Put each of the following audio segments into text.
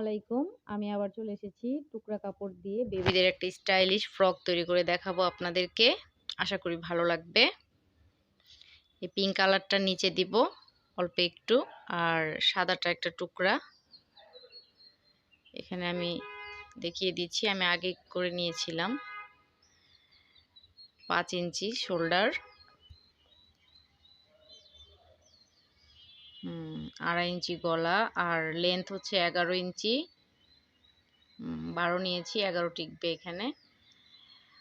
আলাইকুম। আমি আবার চলে এসেছি টুকরা কাপড় দিয়ে বেবিদের একটা স্টাইলিশ ফ্রক তৈরি করে দেখাবো আপনাদেরকে। আশা করি ভালো লাগবে। এই পিঙ্ক কালারটা নিচে দিব অল্প একটু, আর সাদাটা একটা টুকরা এখানে আমি দেখিয়ে দিচ্ছি। আমি আগে করে নিয়েছিলাম 5 ইঞ্চি শোল্ডার, 2.5 ইঞ্চি গলা, আর লেন্থ হচ্ছে 11 ইঞ্চি। 12 নিয়েছি, 11 টিকবে এখানে।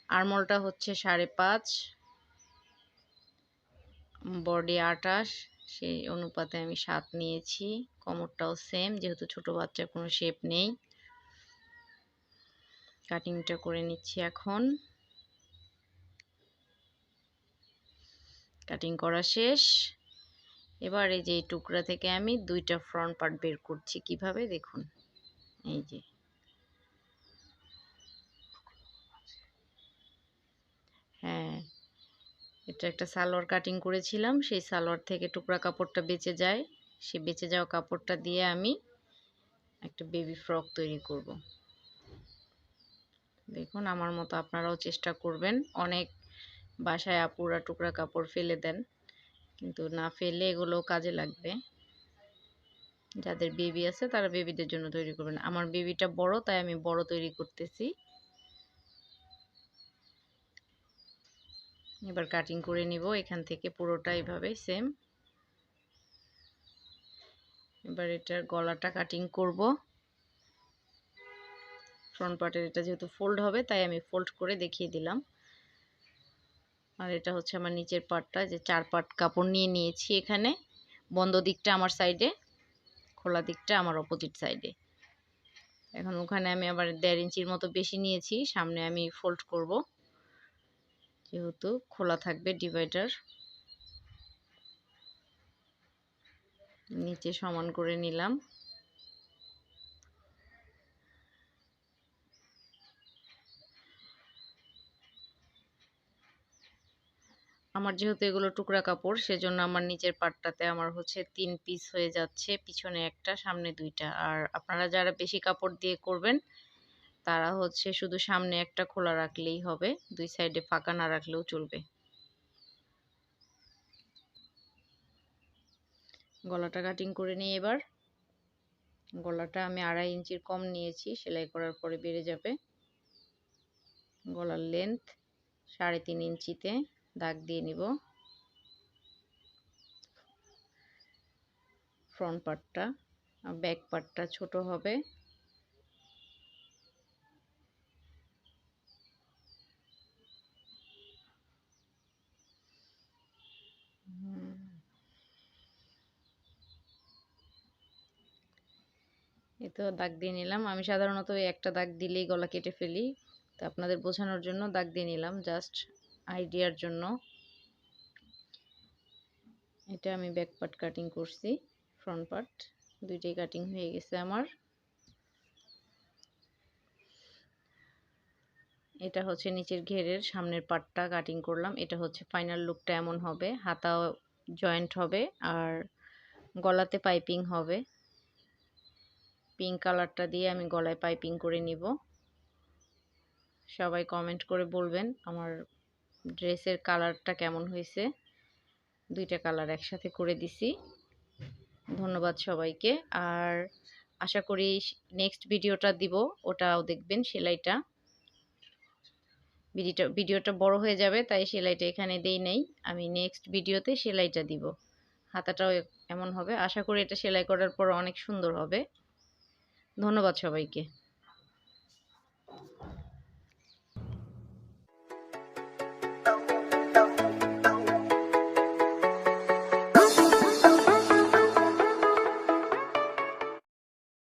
আরমোলটা হচ্ছে 5.5, বডি 28, সেই অনুপাতে আমি 7 নিয়েছি। কোমরটাও সেম, যেহেতু ছোট বাচ্চার কোনো শেপ নেই। কাটিংটা করে নিচ্ছি এখন। কাটিং করা শেষ। এবার এই যে এই টুকরা থেকে আমি 2টা ফ্রন্ট পার্ট বের করছি কিভাবে দেখুন। এই যে হ্যাঁ, এটা একটা সালোয়ার কাটিং করেছিলাম, সেই সালোয়ার থেকে টুকরা কাপড়টা বেঁচে যায়। সেই বেঁচে যাওয়া কাপড়টা দিয়ে আমি একটা বেবি ফ্রক তৈরি করব। দেখুন, আমার মতো আপনারাও চেষ্টা করবেন। অনেক বাসায় আপুরা টুকরা কাপড় ফেলে দেন, কিন্তু না ফেলে এগুলো কাজে লাগবে। যাদের বেবি আছে তারা বেবিদের জন্য তৈরি করবেন। আমার বেবিটা বড়, তাই আমি বড় তৈরি করতেছি। এবার কাটিং করে নিব এখান থেকে পুরোটা এইভাবে সেম। এবার এটার গলাটা কাটিং করব। ফ্রন্ট পার্টের এটা যেহেতু ফোল্ড হবে, তাই আমি ফোল্ড করে দেখিয়ে দিলাম। আর এটা হচ্ছে আমার নিচের পার্টটা, যে 4 পার্ট কাপড় নিয়ে নিয়েছি এখানে। বন্ধ দিকটা আমার সাইডে, খোলা দিকটা আমার অপোজিট সাইডে। এখন ওখানে আমি আবার 1.5 ইঞ্চির মতো বেশি নিয়েছি। সামনে আমি ফোল্ড করব, যেহেতু খোলা থাকবে ডিভাইডার। নিচে সমান করে নিলাম। আমার যেহেতু এগুলো টুকরা কাপড়, সেজন্য আমার নিচের পাটটাতে আমার হচ্ছে 3 পিস হয়ে যাচ্ছে, পিছনে একটা, সামনে 2টা। আর আপনারা যারা বেশি কাপড় দিয়ে করবেন তারা হচ্ছে শুধু সামনে একটা খোলা রাখলেই হবে, 2 সাইডে ফাঁকা না রাখলেও চলবে। গলাটা কাটিং করে নিই এবার। গলাটা আমি 2.5 ইঞ্চির কম নিয়েছি, সেলাই করার পরে বেড়ে যাবে। গলার লেন্থ 3.5 ইঞ্চিতে দাগ দিয়ে নিব। ফ্রন্ট পার্টটা, ব্যাক পার্টটা ছোট হবে। এই তো দাগ দিয়ে নিলাম। আমি সাধারণত একটা দাগ দিলেই গলা কেটে ফেলি, তো আপনাদের বোঝানোর জন্য দাগ দিয়ে নিলাম, জাস্ট আইডিয়ার জন্য। এটা আমি ব্যাক পার্ট কাটিং করছি, ফ্রন্ট পার্ট দুইটাই কাটিং হয়ে গেছে আমার। এটা হচ্ছে নিচের ঘেরের সামনের পার্টটা কাটিং করলাম। এটা হচ্ছে ফাইনাল লুকটা এমন হবে। হাতা জয়েন্ট হবে আর গলাতে পাইপিং হবে। পিঙ্ক কালারটা দিয়ে আমি গলায় পাইপিং করে নিব। সবাই কমেন্ট করে বলবেন আমার ড্রেসের কালারটা কেমন হয়েছে। 2টা কালার একসাথে করে দিছি। ধন্যবাদ সবাইকে। আর আশা করি নেক্সট ভিডিওটা দিব, ওটাও দেখবেন। সেলাইটা ভিডিওটা বড় হয়ে যাবে, তাই সেলাইটা এখানে দেই নাই। আমি নেক্সট ভিডিওতে সেলাইটা দিব। হাতাটাও এমন হবে। আশা করি এটা সেলাই করার পর অনেক সুন্দর হবে। ধন্যবাদ সবাইকে।